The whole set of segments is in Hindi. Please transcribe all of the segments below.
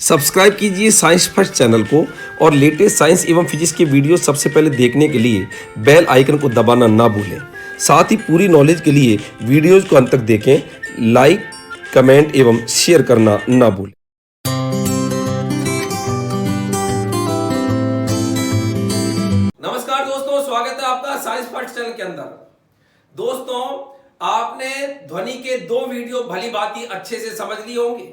सब्सक्राइब कीजिए साइंस फर्स्ट चैनल को और लेटेस्ट साइंस एवं फिजिक्स के वीडियो सबसे पहले देखने के लिए बेल आइकन को दबाना ना भूलें। साथ ही पूरी नॉलेज के लिए वीडियोज को अंत तक देखें, लाइक, कमेंट एवं शेयर करना ना भूलें। नमस्कार दोस्तों, स्वागत है आपका साइंस फर्स्ट चैनल के अंदर। दोस्तों, आपने ध्वनि के 2 वीडियो भली भांति अच्छे से समझ लिए होंगे।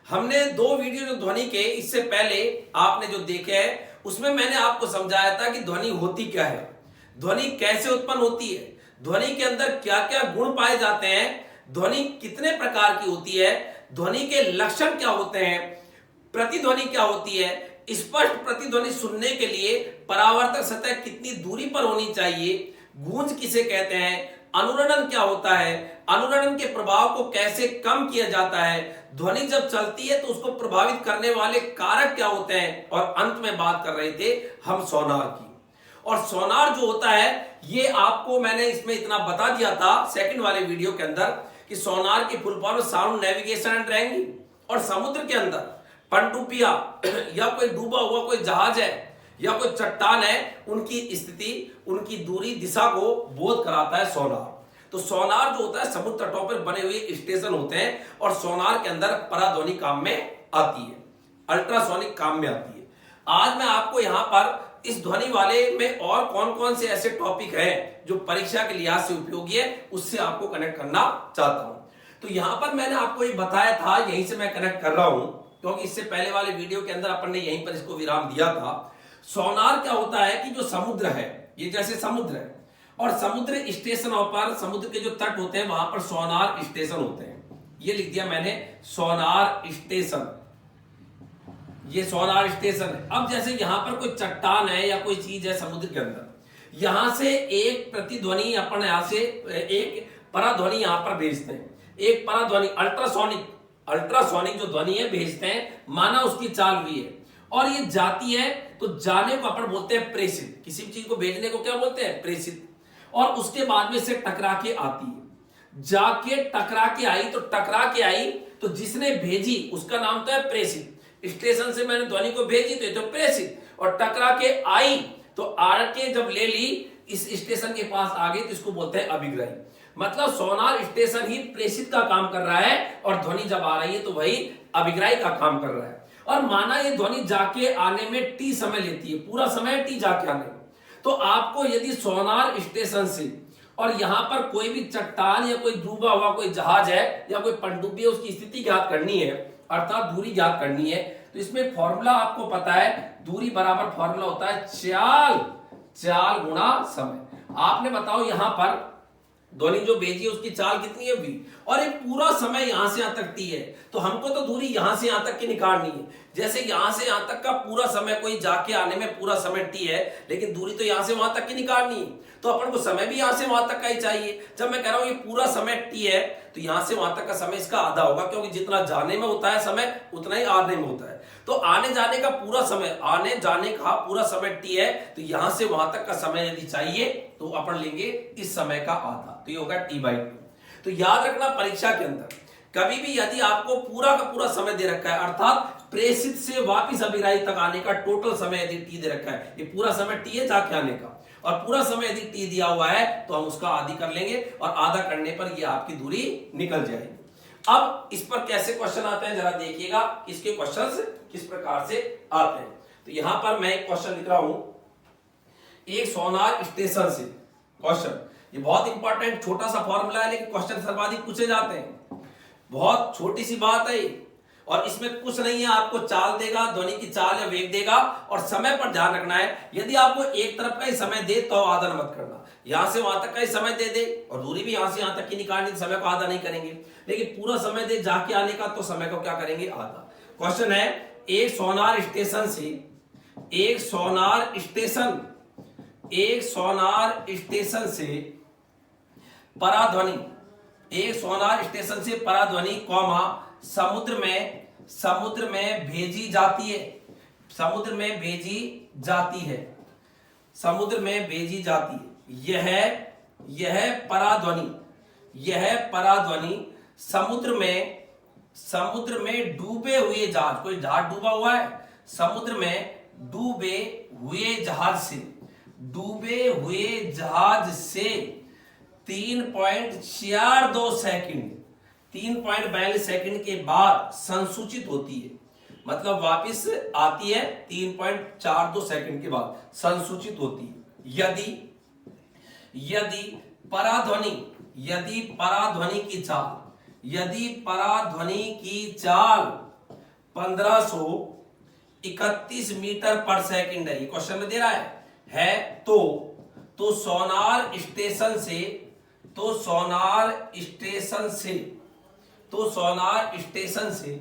हमने 2 वीडियो जो ध्वनि के इससे पहले आपने जो देखे हैं उसमें मैंने आपको समझाया था कि ध्वनि होती क्या है, ध्वनि कैसे उत्पन्न होती है, ध्वनि के अंदर क्या क्या गुण पाए जाते हैं, ध्वनि कितने प्रकार की होती है, ध्वनि के लक्षण क्या होते हैं, प्रतिध्वनि क्या होती है, स्पष्ट प्रतिध्वनि सुनने के लिए परावर्तक सतह कितनी दूरी पर होनी चाहिए, गूंज किसे कहते हैं, अनुरणन क्या होता है, अनुरणन के प्रभाव को कैसे कम किया जाता है, ध्वनि जब चलती है तो उसको प्रभावित करने वाले कारक क्या होते हैं, और अंत में बात कर रहे थे हम सोनार की। और सोनार जो होता है ये आपको मैंने इसमें इतना बता दिया था सेकंड वाले वीडियो के अंदर कि सोनार की full form sound navigation and tracking. और समुद्र के अंदर पनडुब्बियां या कोई डूबा हुआ कोई जहाज है या कोई चट्टान है, उनकी स्थिति, उनकी दूरी, दिशा को बोध कराता है सोनार। तो सोनार जो होता है समुद्र तटों पर बने हुए स्टेशन होते हैं और सोनार के अंदर पराध्वनि काम में आती है, अल्ट्रासोनिक काम में आती है। आज मैं आपको यहां पर इस ध्वनि वाले में और कौन कौन से ऐसे टॉपिक हैं जो परीक्षा के लिहाज से उपयोगी है उससे आपको कनेक्ट करना चाहता हूं। तो यहां पर मैंने आपको ये बताया था, यहीं से मैं कनेक्ट कर रहा हूं क्योंकि इससे पहले वाले वीडियो के अंदर अपन ने यहीं पर इसको विराम दिया था। सोनार क्या होता है कि जो समुद्र है, ये जैसे समुद्र है और समुद्र स्टेशनों पर, समुद्र के जो तट होते हैं वहां पर सोनार स्टेशन होते हैं। ये लिख दिया मैंने, सोनार स्टेशन, ये सोनार स्टेशन है। अब जैसे यहां पर कोई चट्टान है या कोई चीज है समुद्र के अंदर, यहां से एक प्रतिध्वनि अपन यहां से एक पराध्वनि यहां पर भेजते हैं, एक पराध्वनि अल्ट्रासोनिक जो ध्वनि है भेजते हैं, माना उसकी चाल भी है और ये जाती है तो जाने को अपन बोलते हैं प्रेषित। किसी भी चीज को भेजने को क्या बोलते हैं? प्रेषित। और उसके बाद में से टकरा के आती है, जाके टकरा के आई, तो टकरा के आई तो जिसने भेजी उसका नाम तो है प्रेषित। स्टेशन से मैंने ध्वनि को भेजी तो ये तो प्रेषित, और टकरा के आई तो आके जब ले ली इस स्टेशन के पास आ गई तो इसको बोलते हैं अभिग्राही। मतलब सोनार स्टेशन ही प्रेषित का काम कर रहा है और ध्वनि जब आ रही है तो वही अभिग्राही का काम कर रहा है। और माना ये ध्वनि जाके आने में टी समय लेती है, पूरा समय टी जाके आने में, तो आपको यदि सोनार स्टेशन से और यहां पर कोई भी चट्टान या कोई डूबा हुआ कोई जहाज है या कोई पनडुब्बी है उसकी स्थिति ज्ञात करनी है, अर्थात दूरी ज्ञात करनी है, तो इसमें फॉर्मूला आपको पता है, दूरी बराबर फॉर्मूला होता है चाल गुणा समय। आपने बताओ यहां पर ध्वनि जो भेजी है उसकी चाल कितनी है v, और ये पूरा समय यहां से यहां तक t है, तो हमको तो दूरी यहां से यहां तक की निकालनी है। जैसे यहां से यहां तक का पूरा समय, कोई जाके आने में पूरा समय t है, लेकिन दूरी तो यहां से वहां तक की निकालनी है, तो अपन को समय भी यहां से वहां तक का ही चाहिए। जब मैं कह रहा हूं ये पूरा समय t है तो यहां से वहां तक का समय इसका आधा होगा, क्योंकि जितना जाने में होता है समय उतना ही आने में होता है। तो आने जाने का पूरा समय, आने जाने का पूरा समय t है, तो यहां से वहां तक का समय यदि चाहिए तो अपन लेंगे इस समय का आधा, तो ये होगा t/2। तो याद रखना परीक्षा के अंदर कभी भी यदि आपको पूरा का पूरा समय दे रखा है, अर्थात प्रेषित से वापिस अभिग्राही तक आने का टोटल समय यदि t दे रखा है, ये पूरा समय t है जाके आने का, और पूरा समय यदि t दिया हुआ है तो हम उसका आधी कर लेंगे और आधा करने पर ये आपकी दूरी निकल जाएगी। अब इस पर कैसे क्वेश्चन आते हैं जरा देखिएगा, इसके क्वेश्चंस किस प्रकार से आते हैं। तो यहां पर मैं एक क्वेश्चन लिख रहा हूं, एक सोनार स्टेशन से क्वेश्चन, ये बहुत इंपॉर्टेंट छोटा सा फॉर्मूला है लेकिन क्वेश्चन सर्वाधिक पूछे जाते हैं। बहुत छोटी सी बात है और इसमें कुछ नहीं है, आपको चाल देगा, ध्वनि की चाल या वेग देगा, और समय पर ध्यान रखना है। यदि आपको एक तरफ का ही समय दे तो आधा मत करना, यहां से वहां तक का ही समय दे और दूरी भी यहां से यहां तक की निकालनी, समय को आधा नहीं करेंगे। लेकिन पूरा समय दे जाके आने का तो समय को क्या करेंगे? आधा। क्वेश्चन है, एक सोनार स्टेशन से पराध्वनि, एक सोनार स्टेशन से पराध्वनि कौमा समुद्र में भेजी जाती है, समुद्र में भेजी जाती है, यह पराध्वनि समुद्र में समुद्र में डूबे हुए जहाज, कोई जहाज डूबा हुआ है, समुद्र में डूबे हुए जहाज से, डूबे हुए जहाज से 3.42 सेकंड, 3.42 सेकंड के बाद संसूचित होती है, मतलब वापस आती है 3.42 सेकंड के बाद संसूचित होती है। यदि पराध्वनि की चाल, यदि पराध्वनि की चाल 1531 मीटर पर सेकंड है, ये क्वेश्चन में दे रहा है तो सोनार स्टेशन से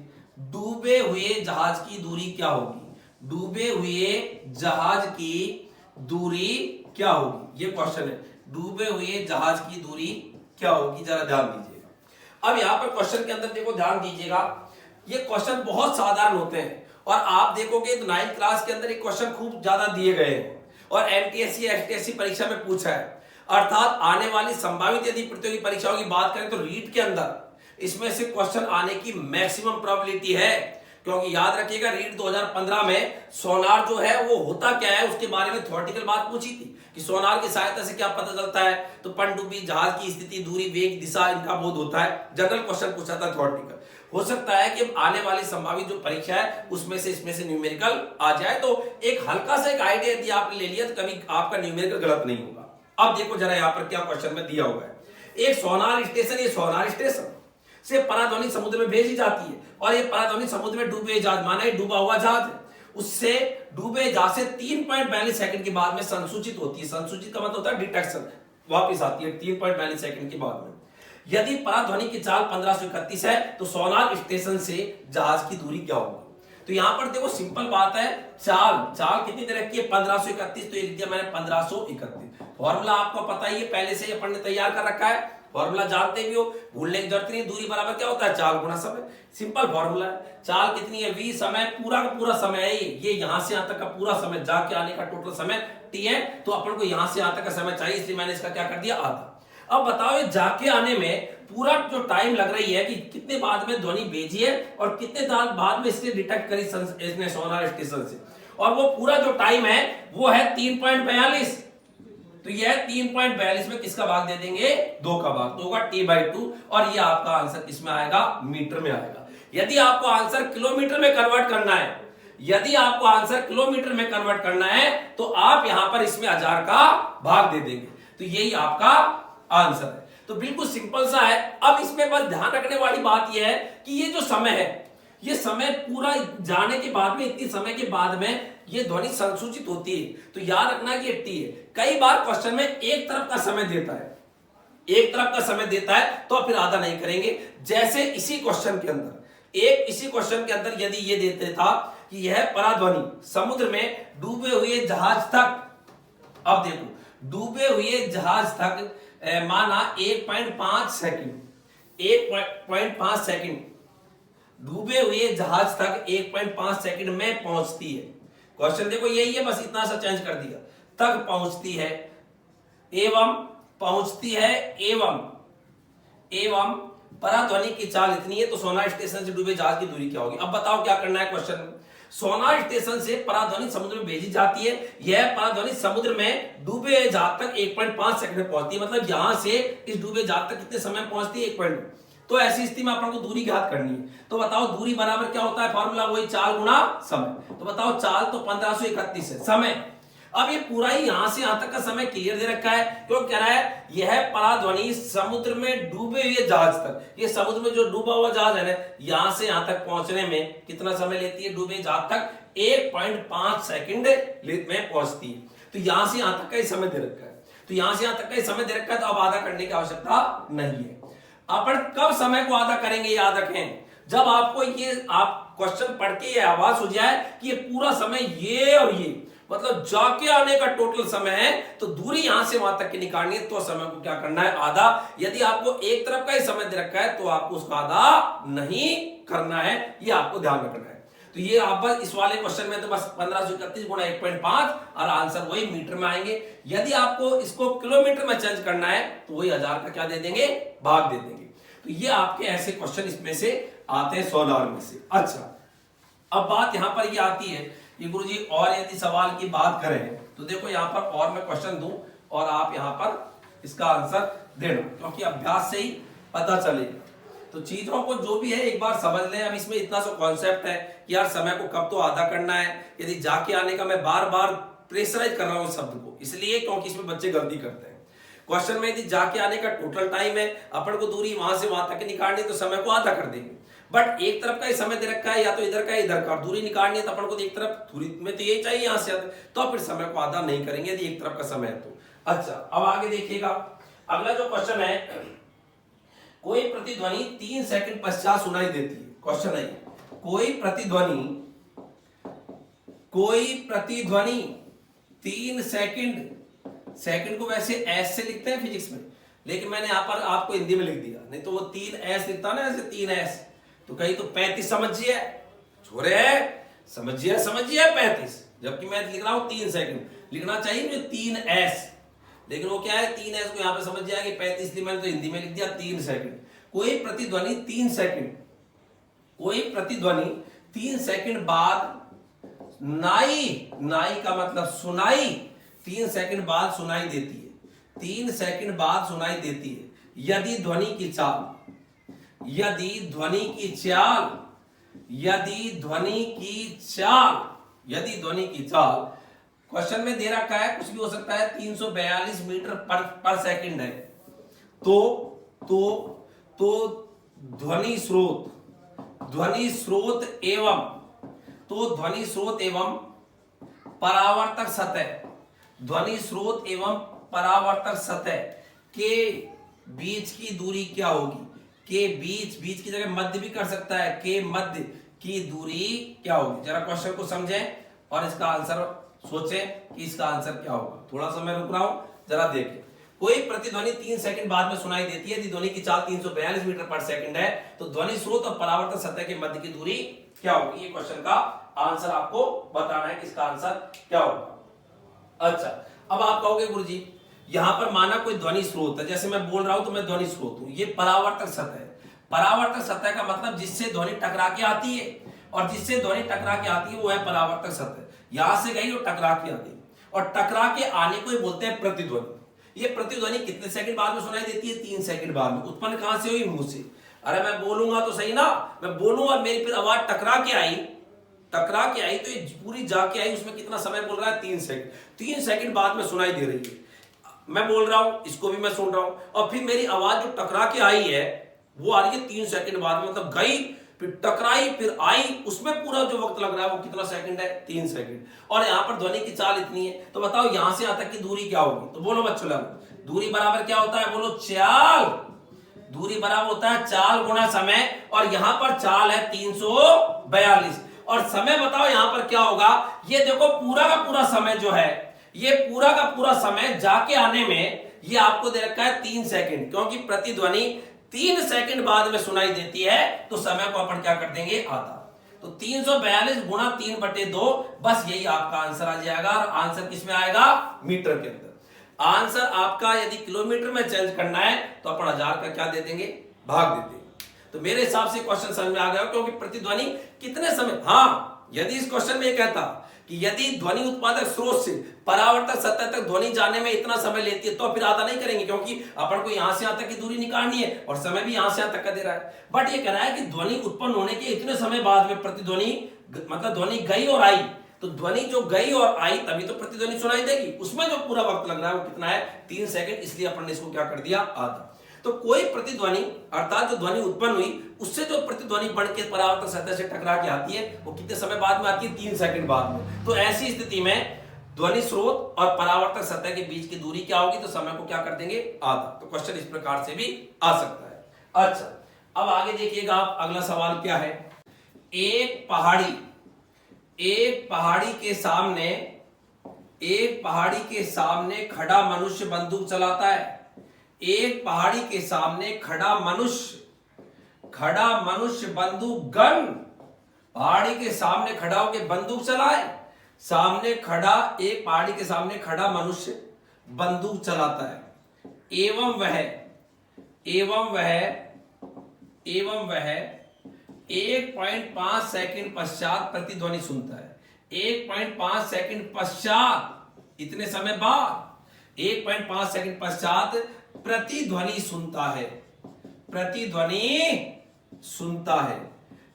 डूबे हुए जहाज की दूरी क्या होगी? डूबे हुए जहाज की दूरी क्या होगी, ये क्वेश्चन है। डूबे हुए जहाज की दूरी क्या होगी, जरा ध्यान दीजिएगा। अब यहां पर क्वेश्चन के अंदर देखो, ध्यान दीजिएगा, ये क्वेश्चन बहुत साधारण होते हैं और आप देखोगे तो 9th क्लास के अंदर ये क्वेश्चन खूब ज्यादा दिए गए हैं और एमटीएससी एचटीएससी परीक्षा में पूछा है। अर्थात आने वाली संभावित यदि प्रतियोगी परीक्षाओं की बात करें तो रीट के अंदर इसमें से क्वेश्चन आने की मैक्सिमम प्रोबेबिलिटी है, क्योंकि याद रखिएगा रीट 2015 में सोनार जो है वो होता क्या है उसके बारे में थ्योरेटिकल बात पूछी थी कि सोनार की सहायता से क्या पता चलता है, तो पनडुब्बी जहाज की स्थिति, दूरी, वेग, दिशा इनका बोध होता है। जनरल क्वेश्चन पूछा था थ्योरेटिकल। हो सकता है कि आने वाली संभावित जो परीक्षा है उसमें से इसमें से न्यूमेरिकल आ जाए, तो एक हल्का सा एक आइडिया यदि आपने ले लिया तो कभी आपका न्यूमेरिकल गलत नहीं होगा। अब देखो जरा यहाँ पर क्या क्वेश्चन में दिया हुआ है, एक सोनार स्टेशन, ये सोनार स्टेशन से पराध्वनि समुद्र में भेजी जाती है और ये पराध्वनि समुद्र में डूबे जहाज, माना ये डूबा हुआ जहाज है, उससे डूबे जहाज से 3.42 सेकंड के बाद में संसूचित होती है। संसूचित का मतलब होता है डिटेक्शन, वापस आती है 3.42 सेकंड के बाद में। यदि पराध्वनि की चाल 1531 है तो सोनार स्टेशन से जहाज की दूरी क्या होगी? तो यहां पर देखो सिंपल बात है, चाल कितनी तरह की है 1531, तो ये लिख दिया मैंने 1531। फॉर्मूला आपको पता ही है, पहले से अपन ने तैयार कर रखा है, फॉर्मूला जानते भी हो, भूलने की जरूरत नहीं। दूरी बराबर क्या होता है, चाल गुना समय, सिंपल फॉर्मूला है। चाल कितनी है, v समय, पूरा का पूरा समय है, ये यहां से यहां तक का पूरा समय, जाके आने का टोटल समय t है, तो अपन को यहां से यहां तक का समय चाहिए, इसलिए मैंने इसका क्या कर दिया, आधा। अब बताओ ये जाके आने में पूरा जो टाइम लग रही है कि कितने बाद में ध्वनि भेजी है और कितने बाद में इसने डिटेक्ट करी इसने सोनार स्टेशन से, और वो पूरा जो टाइम है वो है 3.42, तो यह 3.42 में किसका भाग दे देंगे, 2 का भाग, तो होगा t/2, और ये आपका आंसर किसमें आएगा, मीटर में आएगा। यदि आपको आंसर किलोमीटर में कन्वर्ट करना है, यदि आपको आंसर किलोमीटर में कन्वर्ट करना है तो आप यहां पर इसमें 1000 का भाग दे देंगे, तो यही आपका आंसर है। तो बिल्कुल सिंपल सा है। अब इसमें बस ध्यान रखने वाली बात यह है कि ये जो समय है, ये समय पूरा जाने के बाद में, इतनी समय के बाद में ये ध्वनि संसूचित होती है, तो याद रखना कि ये टी है। कई बार क्वेश्चन में एक तरफ का समय देता है, एक तरफ का समय देता है तो फिर आधा नहीं करेंगे। जैसे इसी क्वेश्चन के अंदर यदि ये देते था कि यह पराध्वनि समुद्र में डूबे हुए जहाज तक, अब देखो डूबे हुए जहाज तक माना 1.5 सेकंड, 1.5 सेकंड, डूबे हुए जहाज तक 1.5 सेकंड में पहुंचती है। क्वेश्चन देखो यही है, बस इतना सा चेंज कर दिया, तक पहुंचती है, एवं पराध्वनि की चाल इतनी है, तो सोनार स्टेशन से डूबे जहाज की दूरी क्या होगी? अब बताओ क्या करना है क्वेश्चन में। सोनार स्टेशन से पराध्वनि समुद्र में भेजी जाती है, यह पराध्वनि समुद्र में डूबे जहाज तक 1.5 सेकंड में पहुंचती है, मतलब यहां से इस डूबे जहाज तक कितने समय पहुंचती है, 1. तो ऐसी स्थिति में अपन को दूरी ज्ञात करनी है, तो बताओ दूरी बराबर क्या होता है, फॉर्मूला वही चाल गुना समय। तो बताओ चाल तो 1531 है, समय, अब ये पूरा ही यहां से यहां तक का समय क्लियर दे रखा है, क्यों कह रहा है यह पराध्वनि समुद्र में डूबे हुए जहाज तक, ये समुद्र में जो डूबा हुआ जहाज है ना, यहां से यहां तक पहुंचने में कितना समय लेती है, डूबे जहाज तक 1.5 सेकंड में पहुंचती है। तो यहां से यहां तक का ही समय दे रखा है, तो यहां से यहां तक का ही समय दे रखा है, तो अब आधा करने की आवश्यकता नहीं है। अपन कब समय को आधा करेंगे, याद रखें, जब आपको ये आप क्वेश्चन पढ़ के ये आवाज हो जाए कि ये पूरा समय ये और ये, मतलब जाके आने का टोटल समय है, तो दूरी यहां से वहां तक की निकालनी है, तो समय को क्या करना है, आधा। यदि आपको एक तरफ का ही समय दे रखा है तो आपको उसका आधा नहीं करना है, ये आपको ध्यान रखना है। तो ये आप बस इस वाले क्वेश्चन में तो बस 1531 गुणा 1.5 और आंसर वही मीटर में आएंगे। यदि आपको इसको किलोमीटर में चेंज करना है तो वही 1000 का क्या दे देंगे, भाग दे देंगे। तो ये आपके ऐसे क्वेश्चन इसमें से आते हैं $100 में से। अच्छा, अब बात यहां पर ये आती है कि गुरुजी और यदि सवाल की बात करें तो देखो यहां पर और मैं क्वेश्चन दूं और आप यहां पर इसका आंसर देना, क्योंकि अभ्यास से ही पता चलेगा। तो चीजों को जो भी है एक बार समझ लें। अब इसमें इतना सा कॉन्सेप्ट है कि यार समय को कब तो आधा करना है, यदि जाके आने का मैं बार बार प्रेशराइज कर रहा हूं शब्द को, इसलिए क्योंकि इसमें बच्चे गलती करते हैं। क्वेश्चन में यदि जाके आने का टोटल टाइम है, अपन को दूरी वहां से वहां तक निकालनी, तो समय को आधा कर देंगे। बट एक तरफ का ही समय दे रखा है, या तो इधर का इधर का, दूरी निकालनी है तो अपन को एक तरफ दूरी में तो यही चाहिए यहां से, तो फिर समय को आधा नहीं करेंगे यदि एक तरफ का समय है तो। अच्छा, अब आगे देखिएगा, अगला जो क्वेश्चन है, कोई प्रतिध्वनि 3 सेकंड पश्चात सुनाई देती है। क्वेश्चन है कोई प्रतिध्वनि 3 सेकंड को वैसे एस से लिखते हैं फिजिक्स में, लेकिन मैंने यहां पर आपको हिंदी में लिख दिया, नहीं तो वो 3S लिखता ना ऐसे 3S, तो कहीं तो 35 समझिए, छोरे समझिए 35, जबकि मैं लिख रहा हूं 3 सेकंड, लिखना चाहिए मुझे 3S, लेकिन वो क्या है 3S को यहां पे समझ जाएगा 35, इसलिए मैंने तो हिंदी में लिख दिया 3 सेकंड। कोई प्रतिध्वनि 3 सेकंड बाद नाई का मतलब सुनाई 3 सेकंड बाद सुनाई देती है, 3 सेकंड बाद सुनाई देती है यदि ध्वनि की चाल क्वेश्चन में दे रखा है, कुछ भी हो सकता है, 342 मीटर पर सेकंड है, तो ध्वनि स्रोत एवं परावर्तक सतह के बीच की दूरी क्या होगी? के बीच की जगह मध्य भी कर सकता है, के मध्य की दूरी क्या होगी? जरा क्वेश्चन को समझें और इसका आंसर सोचें कि इसका आंसर क्या होगा। थोड़ा सा मैं रुक रहा हूं, जरा देखें। कोई प्रतिध्वनि 3 सेकंड बाद में सुनाई देती है यदि ध्वनि की चाल 342 मीटर पर सेकंड है, तो ध्वनि स्रोत और परावर्तक सतह के मध्य की दूरी क्या होगी? ये क्वेश्चन का आंसर आपको बताना है कि इसका आंसर क्या होगा। अच्छा, अब आप कहोगे गुरुजी यहां पर माना कोई ध्वनि स्रोत है, जैसे मैं बोल रहा हूं तो मैं ध्वनि स्रोत हूं, ये परावर्तक सतह है। परावर्तक सतह का मतलब जिससे ध्वनि टकरा के आती है, और जिससे ध्वनि टकरा के आती है वो है परावर्तक सतह। यहां से गई और टकरा के आती है, और टकरा के आने को ही बोलते हैं प्रतिध्वनि। ये प्रतिध्वनि कितने सेकंड बाद में सुनाई देती है? 3 सेकंड बाद में। उत्पन्न कहां से हुई? मुंह से। अरे मैं बोलूंगा तो सही ना, मैं बोलूंगा मेरी फिर आवाज टकरा के आई तो ये पूरी जाके आई, उसमें कितना समय बोल रहा है? 3 सेकंड। 3 सेकंड बाद में सुनाई दे रही है, मैं बोल रहा हूं, इसको भी मैं सुन रहा हूं, और फिर मेरी आवाज जो टकरा के आई है वो आ रही है 3 सेकंड बाद में, मतलब गई फिर टकराई फिर आई, उसमें पूरा जो वक्त लग रहा है वो कितना सेकंड है? 3 सेकंड। और यहां पर ध्वनि की चाल इतनी है, तो बताओ यहां से यहां तक की दूरी क्या होगी? तो बोलो बच्चों, दूरी बराबर क्या होता है? बोलो चाल। दूरी बराबर होता है चाल गुणा समय, और यहां पर चाल है 342, और समय बताओ यहां पर क्या होगा? ये देखो पूरा का पूरा समय जो है, ये पूरा का पूरा समय जाके आने में ये आपको दे रखा है 3 सेकंड, क्योंकि प्रतिध्वनि 3 सेकंड बाद में सुनाई देती है, तो समय को अपन क्या कर देंगे? आधा। तो 342 गुणा 3/2, बस यही आपका आंसर आ जाएगा। और आंसर किस में आएगा? मीटर के अंदर। आंसर आपका यदि किलोमीटर में चेंज करना है तो अपन 1000 का क्या दे देंगे? भाग दे देंगे। तो मेरे हिसाब से क्वेश्चन समझ में आ गया, क्योंकि प्रतिध्वनि कितने समय, हाँ यदि इस क्वेश्चन में कहता कि यदि ध्वनि उत्पादक स्रोत से परावर्तक सतह तक ध्वनि जाने में इतना समय लेती है, तो फिर आधा नहीं करेंगे, क्योंकि अपन को यहां से यहां तक की दूरी निकालनी है और समय भी यहां से यहां तक का दे रहा है। बट ये कह रहा है कि ध्वनि उत्पन्न होने के इतने समय बाद में प्रतिध्वनि, मतलब ध्वनि गई और आई, तो ध्वनि जो गई और आई तभी तो प्रतिध्वनि सुनाई देगी, उसमें जो पूरा वक्त लग रहा है वो कितना है? 3 सेकंड, इसलिए अपन ने इसको क्या कर दिया? आधा। तो कोई प्रतिध्वनि अर्थात जो ध्वनि उत्पन्न हुई उससे जो प्रतिध्वनि बढ़ के परावर्तक सतह से टकरा के आती है वो कितने समय बाद में आती है? 3 सेकंड बाद में। तो ऐसी स्थिति में ध्वनि स्रोत और परावर्तक सतह के बीच की दूरी क्या होगी? तो समय को क्या कर देंगे? आधा। तो क्वेश्चन इस प्रकार से भी आ सकता है। अच्छा, अब आगे देखिएगा आप, अगला सवाल क्या है? एक पहाड़ी के सामने खड़ा मनुष्य बंदूक चलाता है। एक पहाड़ी के सामने खड़ा मनुष्य बंदूक गन, पहाड़ी के सामने खड़ा होकर बंदूक चलाए। सामने खड़ा, एक पहाड़ी के सामने खड़ा मनुष्य बंदूक चलाता है, एवं वह 1.5 सेकंड पश्चात प्रतिध्वनि सुनता है। 1.5 सेकंड पश्चात, इतने समय बाद 1.5 सेकंड पश्चात प्रतिध्वनि सुनता है, प्रतिध्वनि सुनता है।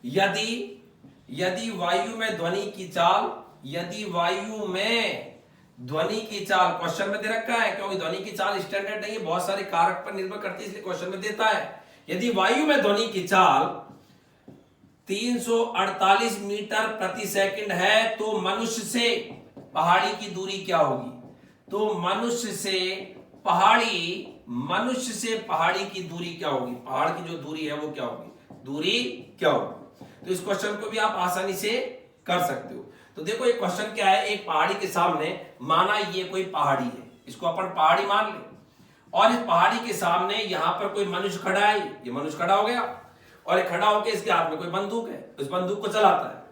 यदि वायु में ध्वनि की चाल, यदि वायु में ध्वनि की चाल, क्वेश्चन में दे रखा है क्योंकि ध्वनि की चाल स्टैंडर्ड नहीं है, बहुत सारे कारक पर निर्भर करती है, इसलिए क्वेश्चन में देता है। यदि वायु में ध्वनि की चाल 348 मीटर प्रति सेकंड है तो मनुष्य से पहाड़ी की दूरी क्या होगी? तो मनुष्य से पहाड़ी की दूरी क्या होगी? पहाड़ की जो दूरी है वो क्या होगी? दूरी क्या होगी? तो इस क्वेश्चन को भी आप आसानी से कर सकते हो। तो देखो ये क्वेश्चन क्या है, एक पहाड़ी के सामने, माना ये कोई पहाड़ी है, इसको अपन पहाड़ी मान ले, और इस पहाड़ी के सामने यहां पर कोई मनुष्य खड़ा है, ये मनुष्य खड़ा हो गया, और ये खड़ा होकर इसके हाथ में कोई बंदूक है, इस बंदूक को चलाता है,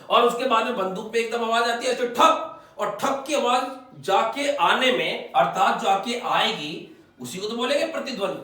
और उसके बाद में बंदूक पे एकदम आवाज आती है तो ठक, और ठक की आवाज जाके आने में, अर्थात जाके आएगी, उसी को तो बोलेंगे प्रतिध्वनि।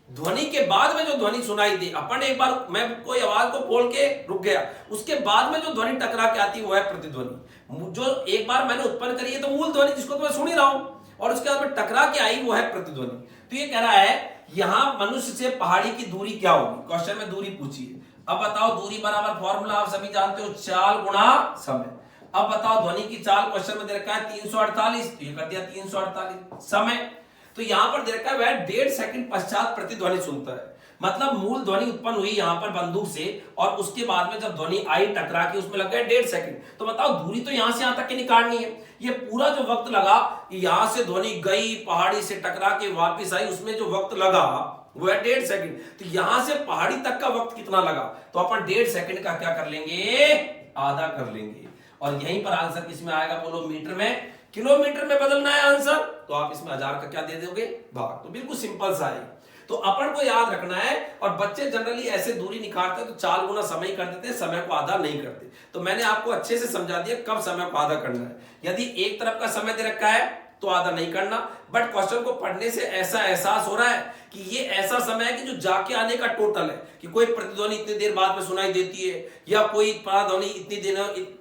ध्वनि के बाद में जो ध्वनि सुनाई दे, अपन एक बार मैं कोई आवाज को बोल के रुक गया, उसके बाद में जो ध्वनि टकरा के आती है वो है प्रतिध्वनि। जो एक बार मैंने उत्पन्न करी है तो मूल ध्वनि जिसको तो मैं सुन ही रहा हूं, और उसके बाद में टकरा के आई वो है प्रतिध्वनि। तो ये कह रहा है यहां मनुष्य से पहाड़ी की दूरी क्या होगी? क्वेश्चन में दूरी पूछी है। अब बताओ, दूरी बराबर फॉर्मूला आप सभी जानते हो, चाल गुणा समय। अब बताओ ध्वनि की चाल क्वेश्चन में दे रखा है 348, तो ये कर दिया 348। समय तो यहां पर दे रखा है वह 1.5 सेकंड पश्चात प्रतिध्वनि सुनता है, मतलब मूल ध्वनि उत्पन्न हुई यहां पर बंदूक से, और उसके बाद में जब ध्वनि आई टकरा के उसमें लग गया 1.5 सेकंड। तो बताओ दूरी तो यहां से यहां तक की निकालनी है, ये पूरा जो वक्त लगा, यहां से ध्वनि गई, पहाड़ी से टकरा के वापस आई, उसमें जो वक्त लगा वो है 1.5 सेकंड। तो यहां से पहाड़ी तक का वक्त कितना लगा? तो अपन 1.5 सेकंड का क्या कर लेंगे? आधा कर लेंगे, और यहीं पर आंसर किसमें आएगा बोलो? मीटर में। किलोमीटर में बदलना है आंसर, तो आप इसमें 1000 का क्या दे दोगे? भाग। तो बिल्कुल सिंपल सा है। तो अपन को याद रखना है, और बच्चे जनरली ऐसे दूरी निकालते हैं तो चाल गुना समय कर देते हैं, समय को आधा नहीं करते। तो मैंने आपको अच्छे से समझा दिया कब समय को आधा करना है। यदि एक तरफ का समय दे रखा है तो आधा नहीं करना, बट क्वेश्चन को पढ़ने से ऐसा एहसास हो रहा है कि ये ऐसा समय है कि जो जाके आने का टोटल है, कि कोई प्रतिध्वनि इतनी देर बाद में सुनाई देती है, या कोई पराध्वनि इतनी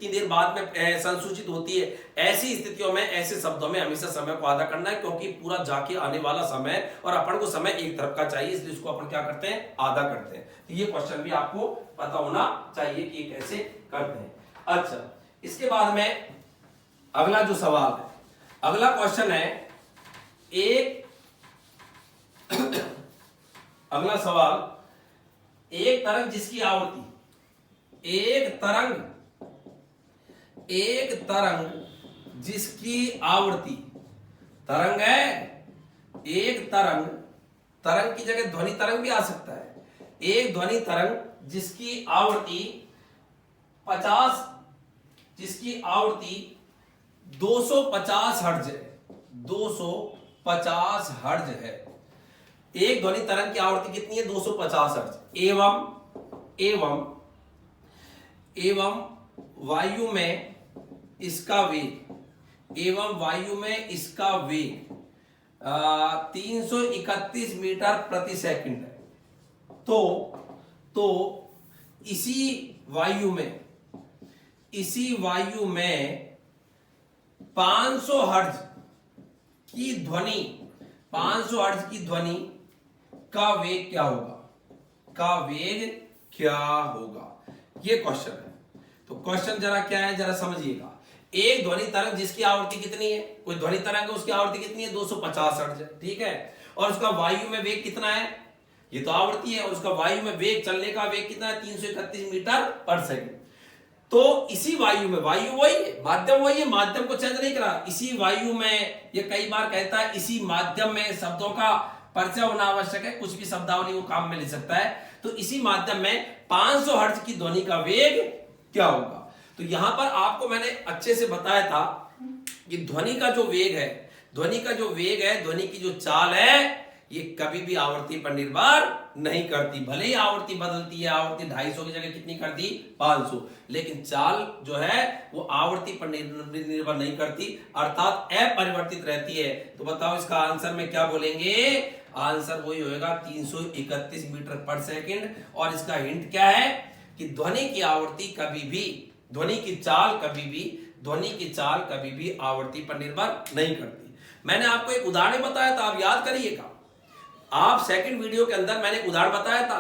देर बाद में संसूचित होती है। ऐसी स्थितियों में, ऐसे शब्दों में हमेशा समय को आधा करना है, क्योंकि पूरा जाके आने वाला समय, और अपन को समय एक तरफ का चाहिए, इसलिए इसको अपन क्या करते हैं? आधा करते हैं। तो ये क्वेश्चन भी आपको पता होना चाहिए कि ये कैसे करते हैं। अच्छा, इसके बाद में अगला जो सवाल है, अगला क्वेश्चन है अगला सवाल, एक तरंग जिसकी आवृत्ति, एक तरंग जिसकी आवृत्ति, तरंग है, एक तरंग की जगह ध्वनि तरंग भी आ सकता है। एक ध्वनि तरंग जिसकी आवृत्ति 250 हर्ट्ज है, 250 हर्ट्ज है। एक ध्वनि तरंग की आवृत्ति कितनी है? 250 हर्ट्ज। एवं वायु में इसका वेग 331 मीटर प्रति सेकंड है। तो इसी वायु में 500 हर्ट्ज की ध्वनि का वेग क्या होगा? ये क्वेश्चन है। तो क्वेश्चन जरा क्या है, जरा समझिएगा। एक ध्वनि तरंग जिसकी आवृत्ति कितनी है, कोई ध्वनि तरंग है, उसकी आवृत्ति कितनी है? 250 हर्ट्ज है, ठीक है। और उसका वायु में वेग कितना है? ये तो आवृत्ति है, और उसका वायु में वेग, चलने का वेग कितना है? 331 मीटर पर सेकंड। तो इसी वायु में, वायु वही है, माध्यम वही है, माध्यम को चेंज नहीं करा। इसी वायु में, ये कई बार कहता है इसी माध्यम में, शब्दों का परिचय होना आवश्यक है, कुछ भी शब्दावली वो काम में ले सकता है। तो इसी माध्यम में 500 हर्ट्ज की ध्वनि का वेग क्या होगा? तो यहां पर आपको मैंने अच्छे से बताया था कि ध्वनि का जो वेग है, ध्वनि की जो चाल है, ये कभी भी आवृत्ति पर निर्भर नहीं करती। भले ही आवृत्ति बदलती है, आवृत्ति 250 की जगह कितनी कर दी? 500, लेकिन चाल जो है वो आवृत्ति पर निर्भर नहीं करती, अर्थात अपरिवर्तित रहती है। तो बताओ इसका आंसर में क्या बोलेंगे? आंसर वही होगा 331 मीटर पर सेकंड। और इसका हिंट क्या है? कि ध्वनि की चाल कभी भी आवर्ती पर निर्भर नहीं करती। मैंने आपको एक उदाहरण बताया था, आप याद करिएगा। आप सेकंड वीडियो के अंदर मैंने एक उदाहरण बताया था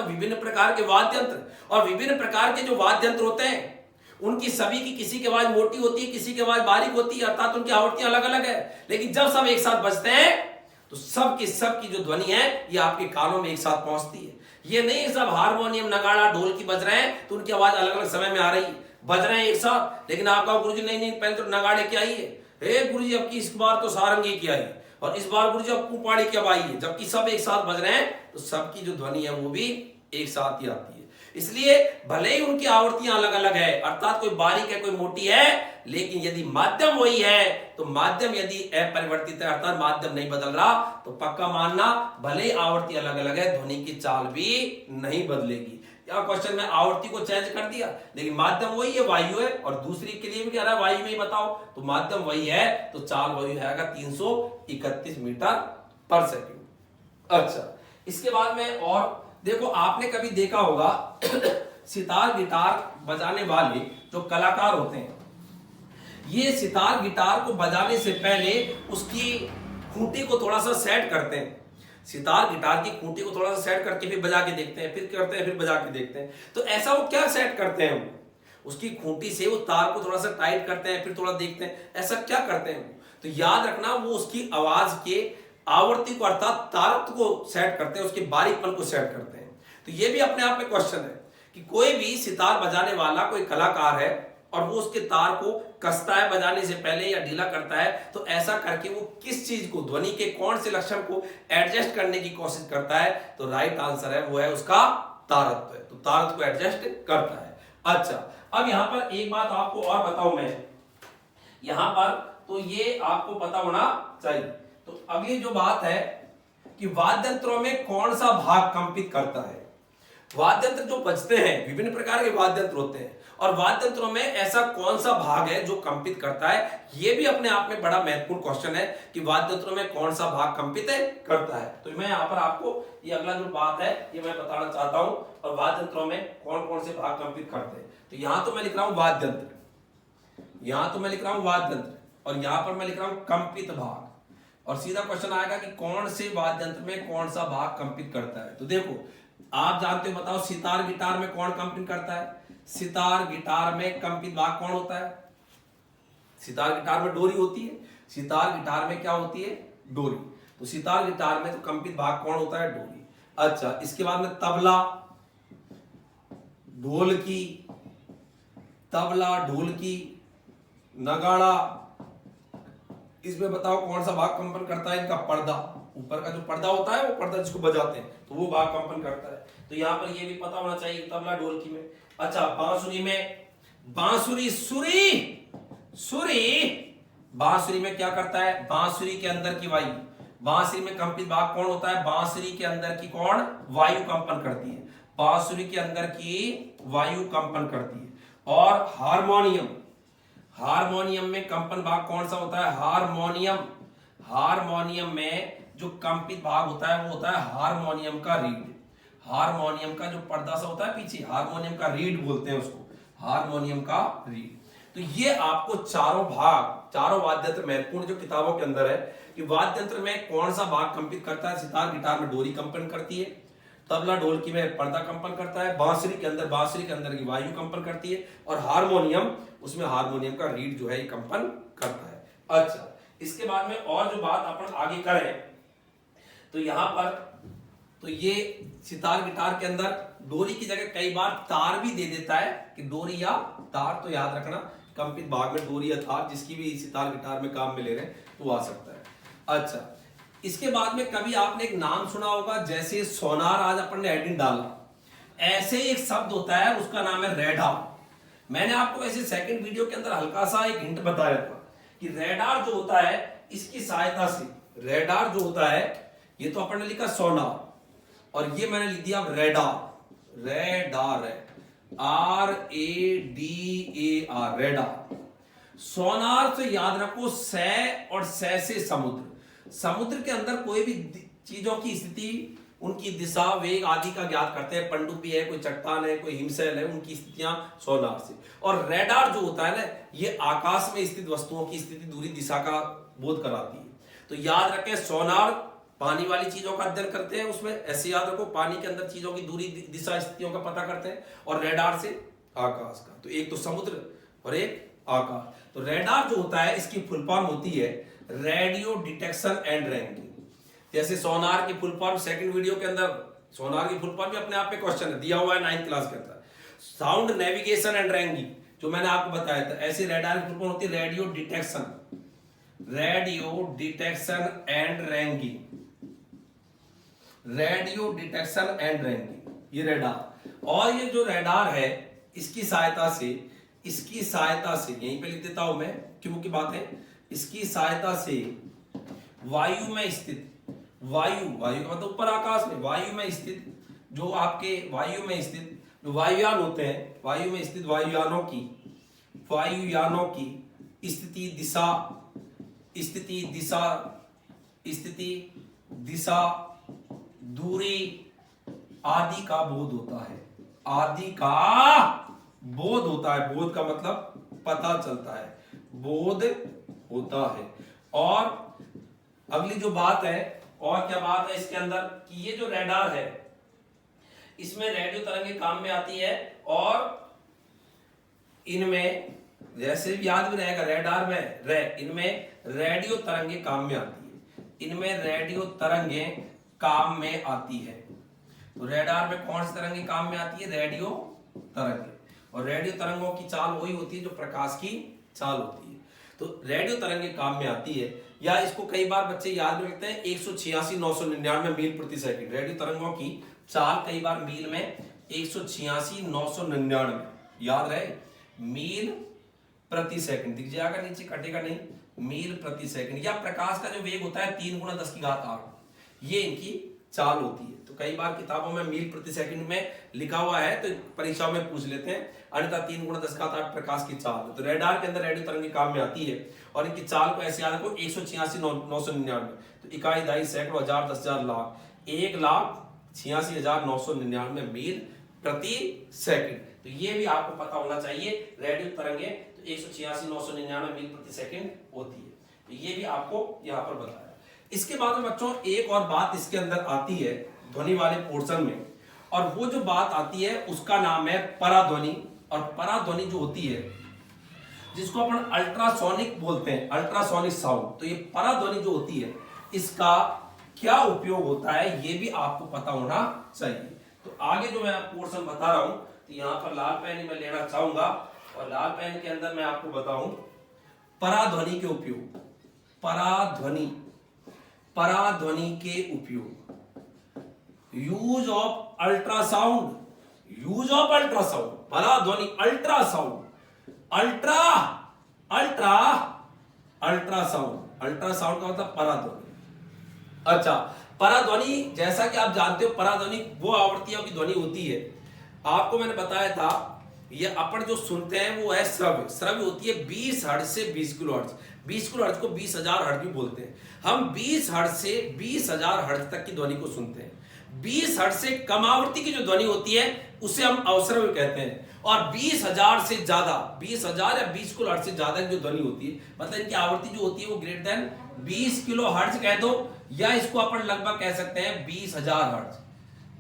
विभिन्न प्रकार के वाद्य यंत्र, और विभिन्न प्रकार के जो वाद्य यंत्र होते हैं उनकी सभी की किसी की आवाज मोटी होती है, किसी की आवाज बारीक होती है, अर्थात उनकी आवृत्तियां अलग अलग है। लेकिन जब सब एक साथ बजते हैं तो सबकी जो ध्वनि है ये आपके कानों में एक साथ पहुंचती है। ये नहीं सब हारमोनियम, नगाड़ा, ढोल की बज रहे हैं तो उनकी आवाज अलग अलग समय में आ रही है, बज रहे हैं एक साथ, लेकिन आपका गुरुजी नहीं पहले तो नगाड़े की आई है, गुरुजी अब की इस बार तो सारंगी की आई, और इस बार गुरुजी अब कुपाड़ी की आई है, जबकि सब एक साथ बज रहे हैं तो सबकी जो ध्वनि है वो भी एक साथ ही आती है। इसलिए भले ही उनकी आवृत्तियां अलग अलग है, अर्थात कोई बारीक है कोई मोटी है, लेकिन यदि माध्यम वही है तो माध्यम यदि अपरिवर्तित है, अर्थात माध्यम नहीं बदल रहा, तो पक्का मानना भले ही आवृत्ति अलग अलग है ध्वनि की चाल भी नहीं बदलेगी। या क्वेश्चन में आवृत्ति को चेंज कर दिया लेकिन माध्यम वही है, वायु है, और दूसरी के लिए भी कह रहा है वायु में ही बताओ, तो माध्यम वही है तो चाल वही आएगा 331 मीटर पर सेकंड। अच्छा, इसके बाद में और देखो, आपने कभी देखा होगा सितार गिटार बजाने वाले जो कलाकार होते हैं, ये सितार गिटार को बजाने से पहले उसकी खूंटी को थोड़ा सा सेट करते हैं। सितार गिटार की खूंटी को थोड़ा सा सेट करके फिर बजा के देखते हैं, फिर करते हैं, फिर बजा के देखते हैं। तो ऐसा वो क्या सेट करते हैं, उसकी खूंटी से वो तार को थोड़ा सा टाइट करते हैं, फिर थोड़ा देखते हैं, ऐसा क्या करते हैं। तो याद रखना, वो उसकी आवाज के आवृत्ति को अर्थात तारत्व को सेट करते हैं, उसके बारीकपन को सेट करते हैं। तो ये भी अपने आप में क्वेश्चन है कि कोई भी सितार बजाने वाला कोई कलाकार है और वो उसके तार को कसता है बजाने से पहले या ढीला करता है, तो ऐसा करके वो किस चीज को, ध्वनि के कौन से लक्षण को एडजस्ट करने की कोशिश करता है, तो राइट आंसर है वो है उसका तारत्व है, तो तारत्व को एडजस्ट करता है। अच्छा, अब यहां पर एक बात आपको और बताऊं मैं, यहां पर तो ये आपको पता होना चाहिए। तो अगली जो बात है कि वाद्य यंत्रों में कौन सा भाग कंपित करता है। वाद्य यंत्र जो बजते हैं, विभिन्न प्रकार के वाद्य यंत्र होते हैं, और वाद्य यंत्रों में ऐसा कौन सा भाग है जो कंपित करता है, यह भी अपने आप में बड़ा महत्वपूर्ण क्वेश्चन है कि वाद्य यंत्रों में कौन सा भाग कंपित करता है। तो मैं यहां पर आपको ये अगला जो बात है ये मैं बताना चाहता हूं, और वाद्य यंत्रों में कौन कौन से भाग कंपित करते हैं। तो यहां तो मैं लिख रहा हूं वाद्य यंत्र, यहां तो मैं लिख रहा हूं वाद्य यंत्र, और यहां पर मैं लिख रहा हूं कंपित भाग, और सीधा क्वेश्चन आएगा कि कौन से वाद्य यंत्र में कौन सा भाग कंपित करता है। तो देखो, आप जानते हो, बताओ सितार गिटार में कौन कंपित करता है। सितार गिटार में कंपित भाग कौन होता है। सितार गिटार में डोरी होती है, सितार गिटार में क्या होती है, डोरी। तो सितार गिटार में तो कंपित भाग कौन होता है, डोरी। अच्छा, इसके बाद में तबला, ढोलकी, तबला, ढोलकी, नगाड़ा, इसमें बताओ कौन सा भाग कंपन करता है। इनका पर्दा, ऊपर का जो पर्दा होता है वो पर्दा जिसको बजाते हैं तो वो भाग कंपन करता है। तो यहाँ पर ये भी पता होना चाहिए तबला, ढोलकी में। अच्छा, बांसुरी में, बांसुरी बांसुरी में क्या करता है, बांसुरी के अंदर की वायु, बांसुरी में कंपित भाग कौन होता है, बांसुरी के अंदर की कौन वायु कंपन करती है, बांसुरी के अंदर की वायु कंपन करती है। और हारमोनियम, हारमोनियम में कंपन भाग कौन सा होता है, हारमोनियम, हारमोनियम में जो कंपित भाग होता है वो होता है हारमोनियम का रीड, हारमोनियम का जो पर्दा सा होता है पीछे, हारमोनियम का रीड बोलते हैं उसको, हारमोनियम का रीड। तो ये आपको चारों भाग, चारों वाद्य यंत्र महत्वपूर्ण जो किताबों के अंदर है कि वाद्य यंत्र में कौन सा भाग कंपित करता है। सितार गिटार में डोरी कंपन करती है, तबला ढोलकी में पर्दा कंपन करता है, बांसुरी के अंदर की वायु कंपन करती है, और हारमोनियम, उसमें हारमोनियम का रीड जो है ये कंपन करता है। अच्छा, इसके बाद में और जो बात अपन आगे करें तो यहां पर तो ये सितार गिटार के अंदर डोरी की जगह कई बार तार भी दे देता है कि डोरी या तार, तो याद रखना कंपित भाग में डोरी या तार जिसकी भी सितार गिटार में काम में ले रहे हैं तो आ सकता है। अच्छा, इसके बाद में कभी आपने एक नाम सुना होगा, जैसे सोनार, आज अपन ने हेडिंग डाला, ऐसे एक शब्द होता है उसका नाम है रेडार। मैंने आपको ऐसे सेकंड वीडियो के अंदर हल्का सा एक हिंट बताया था कि रेडार जो होता है इसकी सहायता से, रेडार जो होता है, ये तो अपन ने लिखा सोनार और ये मैंने लिख दिया रेडार, रेडार है RADAR, रेडार। सोनार से याद रखो से और से समुद्र, समुद्र के अंदर कोई भी चीजों की स्थिति उनकी दिशा वेग आदि का ज्ञात करते हैं। पनडुब्बी है, कोई चट्टान है, कोई हिमशैल है, उनकी स्थितियां सोनार से। और रेडार जो होता है ना, ये आकाश में स्थित वस्तुओं की स्थिति, दूरी, दिशा का बोध कराती है। तो याद रखें, सोनार पानी वाली चीजों का अध्ययन करते हैं, उसमें ऐसे याद रखो पानी के अंदर चीजों की दूरी, दिशा, स्थितियों का पता करते हैं। और रेडार से आकाश का, तो एक तो समुद्र और एक आकाश। तो रेडार जो होता है, इसकी फुल फॉर्म होती है रेडियो डिटेक्शन एंड रैंकिंग। जैसे सोनार की फुल फॉर्म, सेकंड वीडियो के अंदर सोनार की फुल फॉर्म भी अपने आप में क्वेश्चन है, दिया हुआ है 9th क्लास के अंदर। साउंड नेविगेशन एंड रैंकिंग जो मैंने आपको बताया था, ऐसी रेडार की फुल फॉर्म होती है radio detection, radio detection and ranking, radio detection and ranking, ये रेडार। और ये जो रेडार है, इसकी सहायता से यहीं पे लिख देता हूं मैं, क्यों की बात है, इसकी सहायता से वायु में स्थित, वायु का मतलब ऊपर आकाश में, वायु में स्थित जो आपके वायु में स्थित जो वायुयान होते हैं, वायु में स्थित वायुयानों की दिशा, दूरी आदि का बोध होता है, आदि का बोध होता है। बोध का मतलब पता चलता है, बोध होता है। और अगली जो बात है, और क्या बात है इसके अंदर, कि ये जो रेडार है, इसमें रेडियो तरंगें काम में आती है। और इनमें जैसे भी याद भी रहेगा, रेडार में इनमें रेडियो तरंगें काम में आती है, इनमें रेडियो तरंगें काम में आती है। तो रेडार में कौन सी तरंगें काम में आती है, रेडियो तरंगें। और रेडियो तरंगों की चाल वही होती है जो प्रकाश की चाल होती है। तो रेडियो तरंगें काम में आती है, या इसको कई बार बच्चे याद रखते हैं 186,999 मील प्रति सेकंड। रेडियो तरंगों की चाल कई बार मील में 186,999 याद रहे, मील प्रति सेकंड दिख जाएगा, नीचे कटेगा नहीं, मील प्रति सेकंड। या प्रकाश का जो वेग होता है 3 × 10⁸, ये इनकी चाल होती है। तो कई बार किताबों में मील प्रति सेकंड में लिखा हुआ है, तो परीक्षाओं में पूछ लेते हैं, अन्यथा 3 × 10⁸ प्रकाश की चाल है। तो रेडार के अंदर रेडियो तरंगें काम में आती है, और इनकी चाल को ऐसे याद रखो 186,999। तो इकाई, दहाई, सैकड़ों, हजार, 10,000, लाख, 1,86,999 मील प्रति सेकंड। तो ये भी आपको पता होना चाहिए, रेडियो तरंगें तो 186,999 मील प्रति सेकंड होती है। तो ये भी आपको यहाँ पर बताया। इसके बाद में बच्चों एक और बात इसके अंदर आती है ध्वनि वाले पोर्शन में, और वो जो बात आती है उसका नाम है पराध्वनि। और पराध्वनि जो होती है, जिसको अपन अल्ट्रासोनिक बोलते हैं, अल्ट्रासोनिक साउंड। तो ये पराध्वनि जो होती है, इसका क्या उपयोग होता है, ये भी आपको पता होना चाहिए। तो आगे जो मैं पोर्शन बता रहा हूं, तो यहाँ पर लाल पेन मैं लेना चाहूंगा, और लाल पेन के अंदर मैं आपको बताऊं पराध्वनि के उपयोग, पराध्वनि के उपयोग, यूज ऑफ अल्ट्रासाउंड, पराध्वनि, अल्ट्रासाउंड का मतलब पराध्वनि। अच्छा, पराध्वनि जैसा कि आप जानते हो, पराध्वनि वो आवृत्तियों की ध्वनि होती है। आपको मैंने बताया था, ये अपन जो सुनते हैं वो है श्रव्य होती है 20 हर्ट्ज से 20 किलो हर्ट्ज। 20 किलो हर्ट्ज को 20,000 हर्ट्ज भी बोलते हैं। हम 20 हर्ट्ज से 20,000 हर्ट्ज तक की ध्वनि को सुनते हैं। 20 हर्ट्ज से कम आवृत्ति की जो ध्वनि होती है उसे हम अवश्रव्य कहते हैं। और 20,000 से ज्यादा, 20,000 या 20 किलो हर्ट्ज से ज्यादा की जो ध्वनि होती है, मतलब इनकी आवृत्ति जो होती है वो ग्रेटर देन 20 किलो हर्ट्ज कह दो, या इसको अपन लगभग कह सकते हैं 20,000 हर्ट्ज।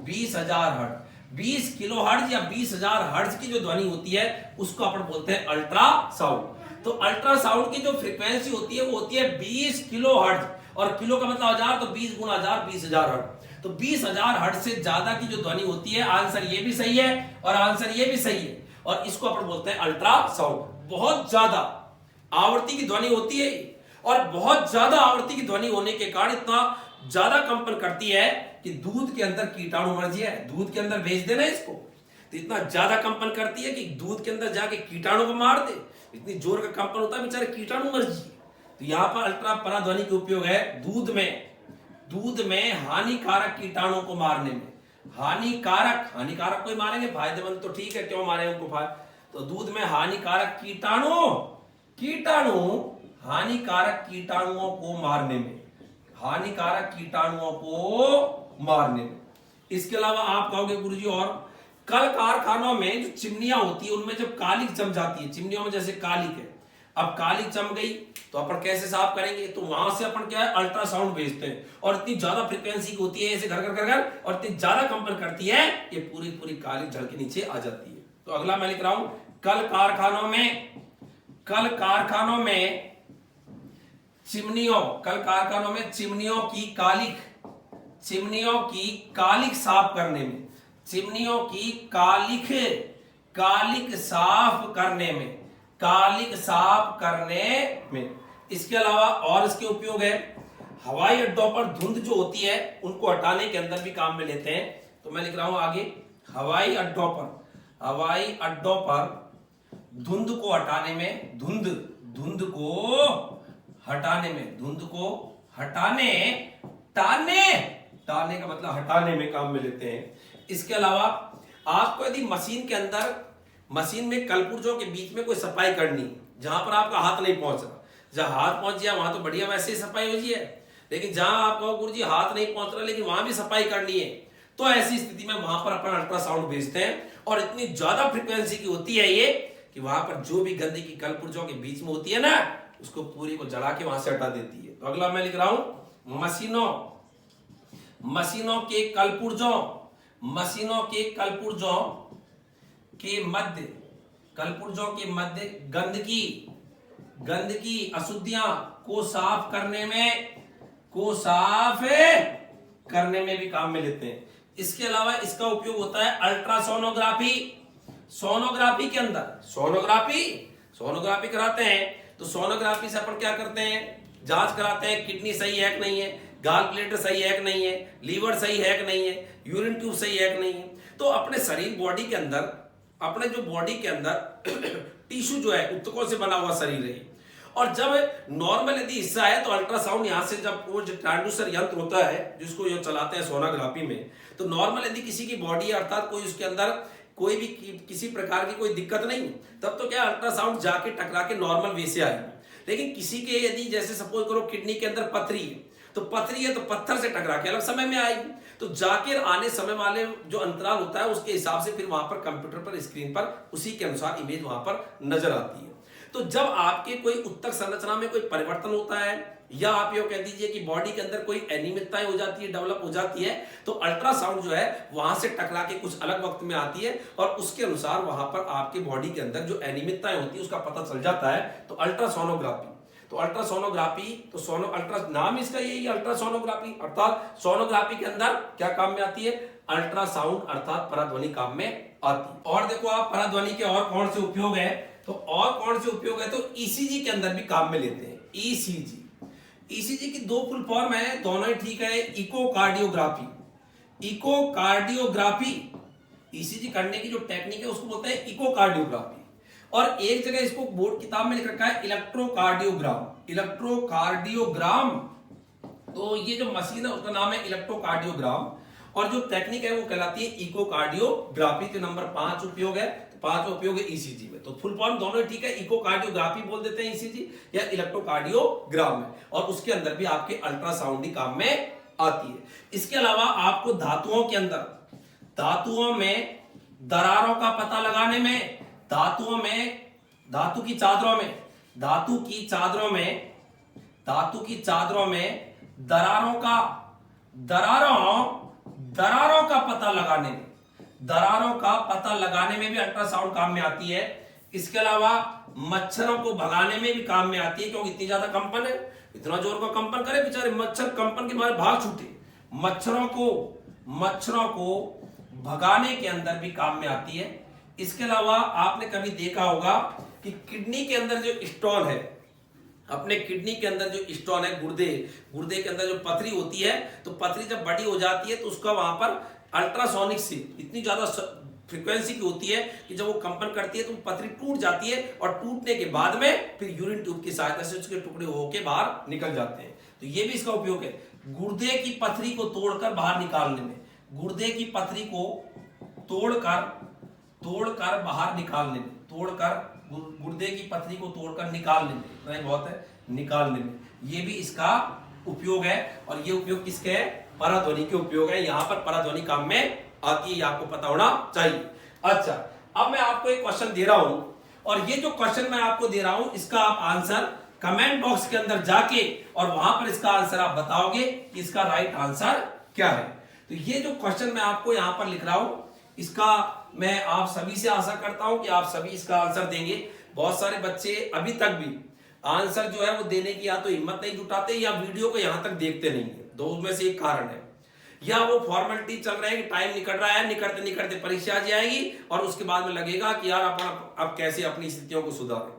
20,000 हर्ट्ज, 20 किलो हर्ट्ज या 20,000 हर्ट्ज की जो ध्वनि होती है उसको अपन बोलते हैं अल्ट्रासाउंड। तो अल्ट्रासाउंड की जो फ्रीक्वेंसी होती है वो होती है 20 किलो हर्ट्ज, और किलो का मतलब 1000, तो 20 × 1000 20,000 हर्ट्ज। तो 20,000 हर्ट्ज से ज्यादा की जो ध्वनि होती है, आंसर ये भी सही है और आंसर ये भी सही है, और इसको अपन बोलते हैं अल्ट्रासाउंड। बहुत ज्यादा आवृत्ति की ध्वनि होती है, और बहुत ज्यादा आवृत्ति की ध्वनि होने के कारण इतना ज्यादा कंपन करती है कि दूध के अंदर कीटाणु मर जाए, दूध के अंदर भेज देना इसको, तो इतना ज्यादा कंपन करती है कि दूध के अंदर जाके कीटाणु को मार दे। इतनी जोर का कंपन होता है, बेचारे कीटाणु मर जाए। तो यहाँ पर अल्ट्रा पराध्वनि के उपयोग है दूध में हानिकारक कीटाणु को मारने में। हानिकारक कोई मारेंगे, फायदेमंद तो ठीक है, क्यों मारे उनको तो दूध में हानिकारक हानिकारक कीटाणुओं को मारने में, इसके अलावा आप कहोगे गुरुजी और कल कारखानों में जो चिमनियां होती है उनमें जब कालिक जम जाती है, चिमनियों में जैसे कालिक है, अब कालिक जम गई तो अपन कैसे साफ करेंगे, तो वहां से अपन क्या है अल्ट्रासाउंड भेजते हैं और इतनी ज्यादा फ्रीक्वेंसी की होती है ऐसे घर घर घर घर और इतनी ज्यादा कंपन करती है ये पूरी पूरी कालिक जड़ के नीचे आ जाती है। तो अगला मैं लिख रहा हूं कल कारखानों में चिमनियों, कल कारखानों में चिमनियों की कालिक साफ करने में, चिमनियों की कालिक साफ करने में। इसके अलावा और इसके उपयोग है हवाई अड्डों पर धुंध जो होती है उनको हटाने के अंदर भी काम में लेते हैं। तो मैं लिख रहा हूं आगे हवाई अड्डों पर धुंध को हटाने में, धुंध को हटाने टाने का मतलब हटाने में काम में लेते हैं। इसके अलावा आपको यदि मशीन में कलपुर्जों के बीच में कोई सफाई करनी, जहां पर आपका हाथ नहीं पहुंच रहा, जहां हाथ पहुंच गया वहां तो बढ़िया वैसे ही सफाई हो जी है, लेकिन जहां आप कहो गुरुजी हाथ नहीं पहुंच रहा लेकिन वहां भी सफाई करनी है, तो ऐसी स्थिति में वहां पर अपन अल्ट्रासाउंड भेजते हैं और इतनी ज्यादा फ्रीक्वेंसी की होती है ये कि वहां पर जो भी गंदगी कलपुर्जों के बीच में होती है ना उसको पूरी को जला के वहां से हटा देती है। तो अगला मैं लिख रहा हूं मशीनों के कलपुर्जों के मध्य गंदगी अशुद्धियां को साफ करने में भी काम में लेते हैं। इसके अलावा इसका उपयोग होता है अल्ट्रासोनोग्राफी, सोनोग्राफी के अंदर सोनोग्राफी कराते हैं। तो सोनोग्राफी से अपन क्या करते हैं, जांच कराते हैं किडनी सही है कि नहीं है, गाल ब्लैडर सही है कि नहीं है, लीवर सही है कि नहीं है, यूरिन ट्यूब सही है कि नहीं है। तो अपने बॉडी के अंदर टिश्यू जो है ऊतकों से बना हुआ शरीर है और जब नॉर्मल यदि हिस्सा है तो अल्ट्रासाउंड यहां से जब वो जो ट्रांसड्यूसर यंत्र होता है जिसको ये चलाते हैं सोनोग्राफी में, तो नॉर्मल यदि किसी की बॉडी अर्थात कोई उसके अंदर कोई भी किसी प्रकार की कोई दिक्कत नहीं तब तो क्या अल्ट्रासाउंड जाके टकरा के नॉर्मल वे से आएगी। लेकिन किसी के यदि जैसे सपोज करो किडनी के अंदर पथरी है तो पत्थर से टकरा के अलग समय में आएगी, तो जाके आने समय वाले जो अंतराल होता है उसके हिसाब से फिर वहां पर कंप्यूटर पर स्क्रीन पर उसी के अनुसार इमेज वहां पर नजर आती है। तो जब आपके कोई उत्तक संरचना में कोई परिवर्तन होता है या आप ये कह दीजिए कि बॉडी के अंदर कोई अनियमितताएं हो जाती है, डेवलप हो जाती है, तो अल्ट्रासाउंड जो है वहां से टकरा के कुछ अलग वक्त में आती है और उसके अनुसार वहां पर आपके बॉडी के अंदर जो अनियमितताएं होती है उसका पता चल जाता है। तो अल्ट्रासोनोग्राफी नाम इसका यही अल्ट्रासोनोग्राफी, अर्थात सोनोग्राफी के अंदर क्या काम में आती है, अल्ट्रासाउंड अर्थात पराध्वनि काम में आती है। और देखो आप पराध्वनि के और कौन से उपयोग है, तो ईसीजी के अंदर भी काम में लेते हैं। ईसीजी की दो फुल फॉर्म है, दोनों ही ठीक है। इकोकार्डियोग्राफी ईसीजी करने की जो टेक्निक है उसको बोलते हैं इकोकार्डियोग्राफी, और एक जगह इसको बोर्ड किताब में लिख रखा है इलेक्ट्रोकार्डियोग्राम। तो ये जो मशीन है उसका नाम है इलेक्ट्रोकार्डियोग्राम और जो टेक्निक है वो कहलाती है इकोकार्डियोग्राफी। के नंबर 5 उपयोग है, तो 5 उपयोग है ईसीजी में। तो फुल फॉर्म दोनों ठीक है, इकोकार्डियोग्राफी बोल देते हैं ईसीजी या इलेक्ट्रोकार्डियोग्राम है, और उसके अंदर भी आपके अल्ट्रासाउंड ही काम में आती है। इसके अलावा आपको धातुओं में दरारों का पता लगाने में, धातु की चादरों में दरारों का पता लगाने में भी अल्ट्रासाउंड काम में आती है। इसके अलावा मच्छरों को भगाने में भी काम में आती है, क्योंकि इतनी ज्यादा कंपन है, इतना जोर का कंपन करे बेचारे मच्छर कंपन के मारे भाग छूटे, मच्छरों को भगाने के अंदर भी काम में आती है। इसके अलावा आपने कभी देखा होगा कि किडनी के अंदर जो स्टोन है, अपने किडनी के अंदर जो स्टोन है, गुर्दे के अंदर जो पथरी होती है, तो पथरी जब बड़ी हो जाती है तो उसका वहां पर अल्ट्रासोनिक से इतनी ज्यादा फ्रीक्वेंसी की होती है कि जब वो कंपन करती है तो पथरी टूट जाती है, और टूटने के बाद में फिर यूरिन ट्यूब की सहायता से उसके टुकड़े होकर बाहर निकल जाते हैं। तो ये भी इसका उपयोग है, गुर्दे की पथरी को तोड़कर बाहर निकालने में, गुर्दे की पथरी को तोड़कर बाहर निकालने में, गुर्दे की पथरी को तोड़कर निकालने में, इतना ही बहुत है, निकालने में, ये भी इसका उपयोग है। और ये उपयोग किसके है, पराध्वनि के उपयोग है, यहां पर पराध्वनि काम में आती है, आपको पता होना चाहिए। अच्छा, अब मैं आपको एक क्वेश्चन दे रहा हूं और ये जो क्वेश्चन मैं आपको दे रहा हूं इसका आप आंसर कमेंट बॉक्स के अंदर जाके और वहां पर इसका आंसर आप बताओगे कि इसका राइट आंसर क्या है। तो ये जो क्वेश्चन मैं आपको यहां पर लिख रहा हूं इसका मैं आप सभी से आशा करता हूं कि आप सभी इसका आंसर देंगे। बहुत सारे बच्चे अभी तक भी आंसर जो है वो देने की या तो हिम्मत नहीं जुटाते या वीडियो को यहां तक देखते नहीं है। दो में से एक कारण है, या वो फॉर्मेलिटी चल रहा है कि टाइम निकल रहा है, निकलते निकलते परीक्षा आ जाएगी और उसके बाद में लगेगा कि यार अब कैसे अपनी स्थितियों को सुधारें।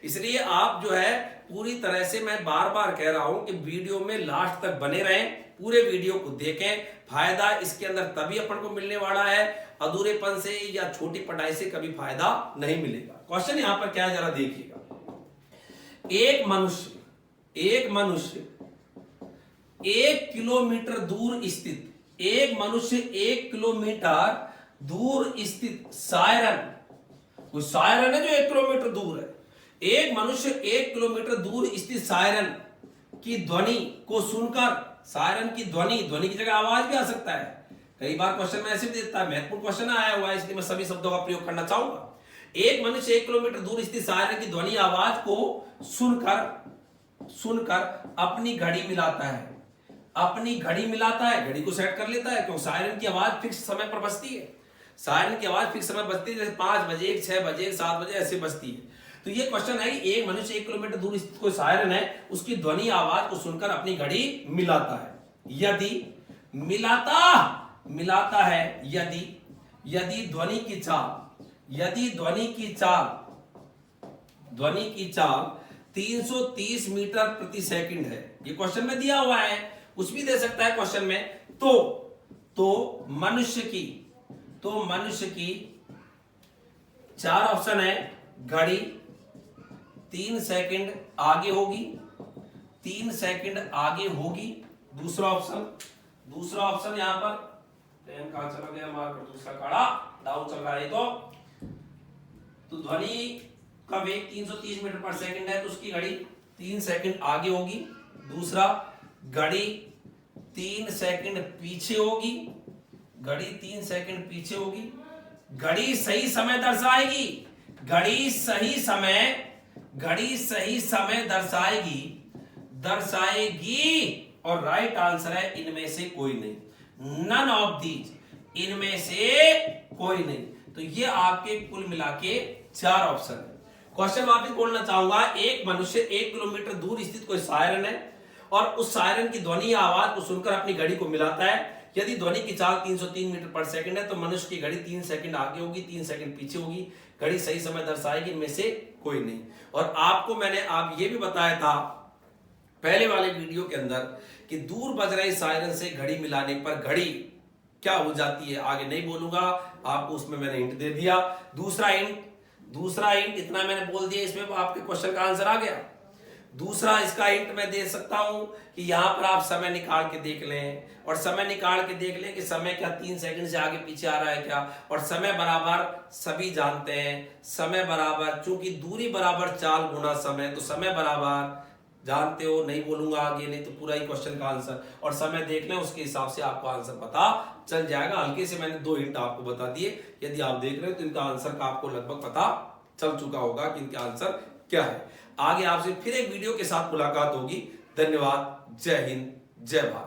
इसलिए आप जो है पूरी तरह से, मैं बार बार कह रहा हूं कि वीडियो में लास्ट तक बने रहें, पूरे वीडियो को देखें। फायदा इसके अंदर तभी अपन को मिलने वाला है, अधूरेपन से या छोटी पढ़ाई से कभी फायदा नहीं मिलेगा। क्वेश्चन यहां पर क्या है जरा देखिएगा। एक मनुष्य 1 किलोमीटर दूर स्थित, एक मनुष्य 1 किलोमीटर दूर स्थित सायरन, कोई सायरन है जो 1 किलोमीटर दूर है, एक मनुष्य 1 किलोमीटर दूर स्थित सायरन की ध्वनि को सुनकर, सायरन की ध्वनि, ध्वनि की जगह आवाज भी आ सकता है, कई बार क्वेश्चन में ऐसे भी देता है, महत्वपूर्ण क्वेश्चन आया हुआ है इसलिए मैं सभी शब्दों का प्रयोग करना चाहूंगा। एक मनुष्य 1 किलोमीटर दूर स्थित सायरन की ध्वनि आवाज को सुनकर अपनी घड़ी मिलाता है, अपनी घड़ी मिलाता है, घड़ी को सेट कर लेता है, क्योंकि सायरन की आवाज फिक्स समय पर बजती है, सायरन की आवाज फिक्स समय बजती है, जैसे 5 बजे, 6 बजे, 7 बजे ऐसे बजती है। तो ये क्वेश्चन है कि एक मनुष्य 1 किलोमीटर दूर स्थित कोई सायरन है, उसकी ध्वनि आवाज को सुनकर अपनी घड़ी मिलाता है। यदि मिलाता है, यदि ध्वनि की चाल 330 मीटर प्रति सेकंड है, ये क्वेश्चन में दिया हुआ है, कुछ भी दे सकता है क्वेश्चन में, तो मनुष्य की 4 ऑप्शन है। घड़ी 3 सेकंड आगे होगी, 3 सेकंड आगे होगी। दूसरा ऑप्शन यहां पर पेन कहां चला गया, मार्कर दूसरा काड़ा डाउन चल रहा है, तो ध्वनि का वेग 330 मीटर पर सेकंड है, तो उसकी घड़ी 3 सेकंड आगे होगी। दूसरा, घड़ी 3 सेकंड पीछे होगी, घड़ी 3 सेकंड पीछे होगी। घड़ी सही समय दर्शाएगी, घड़ी सही समय दर्शाएगी और राइट आंसर है इनमें से कोई नहीं, नन ऑफ दीज, इनमें से कोई नहीं। तो ये आपके कुल मिला के 4 ऑप्शन है। क्वेश्चन वापस बोलना चाहूंगा, एक मनुष्य 1 किलोमीटर दूर स्थित कोई सायरन है और उस सायरन की ध्वनि या आवाज को सुनकर अपनी घड़ी को मिलाता है। यदि ध्वनि की चाल 303 मीटर पर सेकंड है तो मनुष्य की घड़ी 3 सेकंड आगे होगी, 3 सेकंड पीछे होगी। घड़ी सही समय दर्शाएगी, इनमें से कोई नहीं। और आपको मैंने आप ये भी बताया था पहले वाले वीडियो के अंदर कि दूर बज रहे सायरन से घड़ी मिलाने पर घड़ी क्या हो जाती है, आगे नहीं बोलूंगा, आपको उसमें मैंने हिंट दे दिया। दूसरा हिंट इतना मैंने बोल दिया, इसमें आपके क्वेश्चन का आंसर आ गया। दूसरा इसका हिंट मैं दे सकता हूं कि यहां पर आप समय निकाल के देख लें, और समय निकाल के देख लें कि समय क्या 3 सेकंड से आगे पीछे आ रहा है क्या, और समय बराबर सभी जानते हैं, समय बराबर चूंकि दूरी बराबर चाल गुना समय, तो समय बराबर जानते हो, नहीं बोलूंगा आगे, नहीं तो पूरा ही क्वेश्चन का आंसर, और समय देख लें, उसके हिसाब से आपको आंसर पता चल जाएगा। हल्के से मैंने 2 हिंट आपको बता दिए, यदि आप देख रहे हो तो इनका आंसर का आपको लगभग पता चल चुका होगा कि इनका आंसर क्या है। आगे आपसे फिर एक वीडियो के साथ मुलाकात होगी। धन्यवाद, जय हिंद, जय भारत।